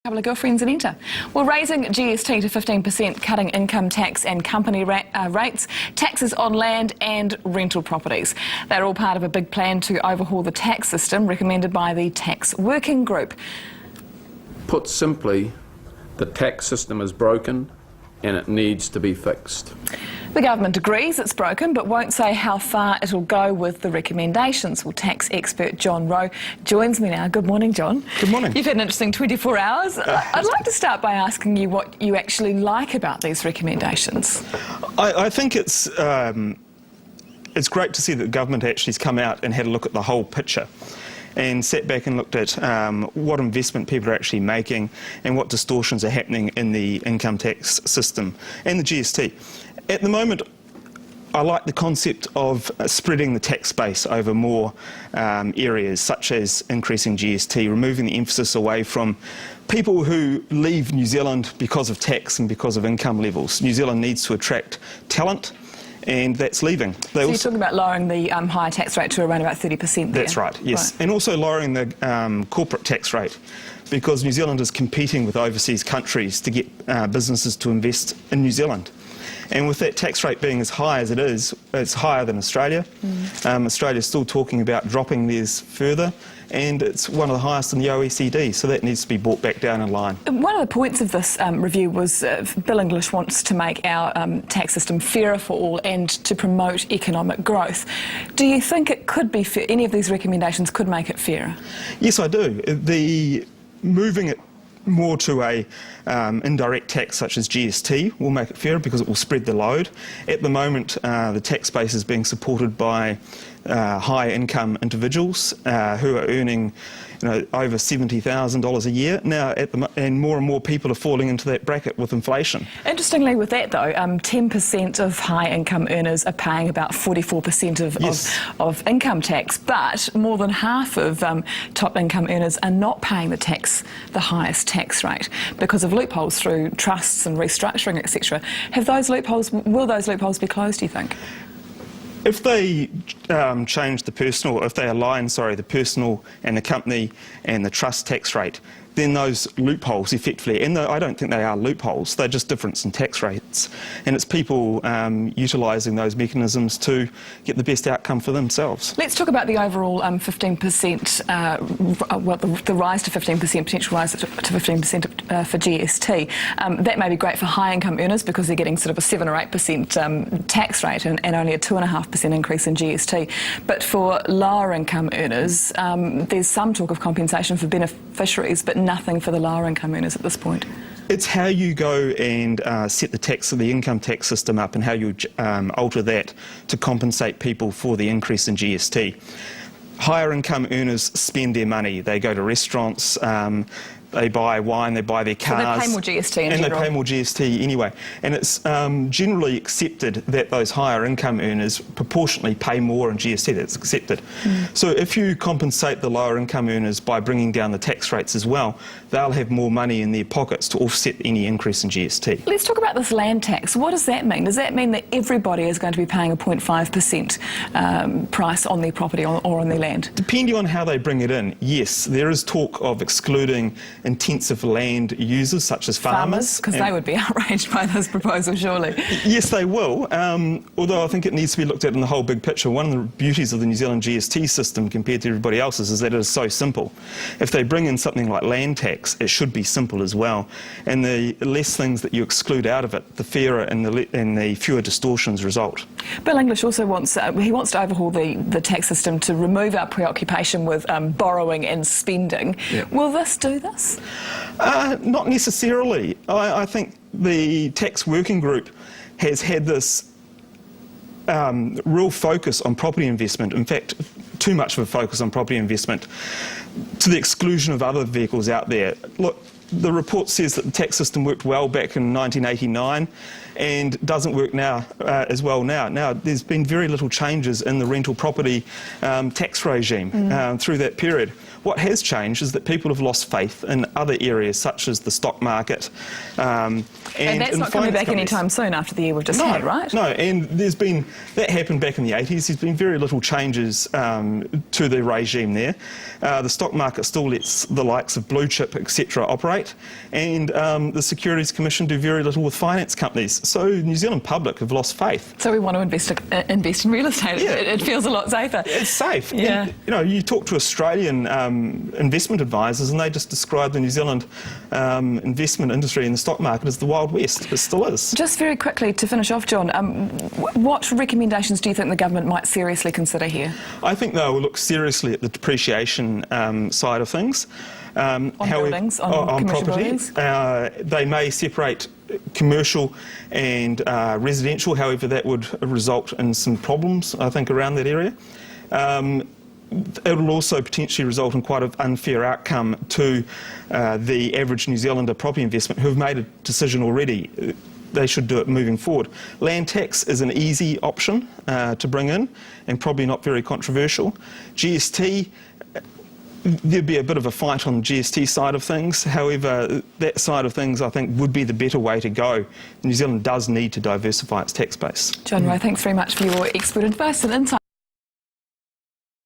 Couple of girlfriends and enter. Well, raising GST to 15%, cutting income tax and company rates, taxes on land and rental properties. They're all part of a big plan to overhaul the tax system recommended by the Tax Working Group. Put simply, the tax system is broken and it needs to be fixed. The government agrees it's broken, but won't say how far it'll go with the recommendations. Well, tax expert John Rowe joins me now. Good morning, John. Good morning. You've had an interesting 24 hours. I'd like to start by asking you what you actually like about these recommendations. I think it's great to see that the government actually has come out and had a look at the whole picture and sat back and looked at what investment people are actually making and what distortions are happening in the income tax system and the GST. At the moment, I like the concept of spreading the tax base over more areas, such as increasing GST, removing the emphasis away from people who leave New Zealand because of tax and because of income levels. New Zealand needs to attract talent, and that's leaving. So you're talking about lowering the higher tax rate to around about 30% there? That's right, yes. Right. And also lowering the corporate tax rate, because New Zealand is competing with overseas countries to get businesses to invest in New Zealand. And with that tax rate being as high as it is, it's higher than Australia. Australia's still talking about dropping theirs further, and it's one of the highest in the OECD, so that needs to be brought back down in line. One of the points of this review was Bill English wants to make our tax system fairer for all and to promote economic growth. Do you think it could be fair, any of these recommendations could make it fairer? Yes, I do. Moving it more to a indirect tax such as GST will make it fairer because it will spread the load. At the moment, the tax base is being supported by high income individuals who are earning over $70,000 a year now, and more people are falling into that bracket with inflation. Interestingly with that though, 10% of high income earners are paying about 44% of income tax, but more than half of top income earners are not paying the highest tax rate because of loopholes through trusts and restructuring, etc. Will those loopholes be closed, do you think? If they change the personal, if they align, the personal and the company and the trust tax rate, then those loopholes effectively, and I don't think they are loopholes, they're just difference in tax rates. And it's people utilising those mechanisms to get the best outcome for themselves. Let's talk about the overall 15%, the rise to 15%, potential rise to 15% for GST. That may be great for high income earners because they're getting sort of a 7 or 8% tax rate and only a 2.5% increase in GST. But for lower income earners, there's some talk of compensation for beneficiaries, but nothing for the lower income earners at this point. It's how you go and set the income tax system up and how you alter that to compensate people for the increase in GST. Higher income earners spend their money. They go to restaurants, they buy wine, they buy their cars. So they pay more GST in general. And they pay more GST anyway. And it's generally accepted that those higher income earners proportionately pay more in GST. That's accepted. So if you compensate the lower income earners by bringing down the tax rates as well, they'll have more money in their pockets to offset any increase in GST. Let's talk about this land tax. What does that mean? Does that mean that everybody is going to be paying a 0.5% price on their property or on their land? Depending on how they bring it in, yes. There is talk of excluding intensive land users such as farmers. Because they would be outraged by this proposal, surely. Yes, they will, although I think it needs to be looked at in the whole big picture. One of the beauties of the New Zealand GST system compared to everybody else's is that it is so simple. If they bring in something like land tax, it should be simple as well. And the less things that you exclude out of it, the fairer and the fewer distortions result. Bill English also wants to overhaul the tax system to remove our preoccupation with borrowing and spending. Yep. Will this do this? Not necessarily. I think the Tax Working Group has had this real focus on property investment. In fact, too much of a focus on property investment to the exclusion of other vehicles out there. Look, the report says that the tax system worked well back in 1989 and doesn't work now as well now. Now, there's been very little changes in the rental property tax regime through that period. What has changed is that people have lost faith in other areas such as the stock market and that's not coming back anytime soon after the year we've just had, right? No, and that happened back in the 80s. There's been very little changes to the regime there. The stock market still lets the likes of Blue Chip, etc. operate, and the Securities Commission do very little with finance companies. So New Zealand public have lost faith. So we want to invest in real estate. Yeah. It feels a lot safer. It's safe. Yeah. And, you talk to Australian investment advisors and they just describe the New Zealand investment industry in the stock market as the Wild West. It still is. Just very quickly to finish off, John, what recommendations do you think the government might seriously consider here? I think they'll look seriously at the depreciation side of things. On buildings, on commercial property. buildings? They may separate commercial and residential, however that would result in some problems, I think, around that area. It will also potentially result in quite an unfair outcome to the average New Zealander property investment who have made a decision already. They should do it moving forward. Land tax is an easy option to bring in and probably not very controversial. GST, there'd be a bit of a fight on the GST side of things. However, that side of things I think would be the better way to go. New Zealand does need to diversify its tax base. John Rowe, thanks very much for your expert advice and insight.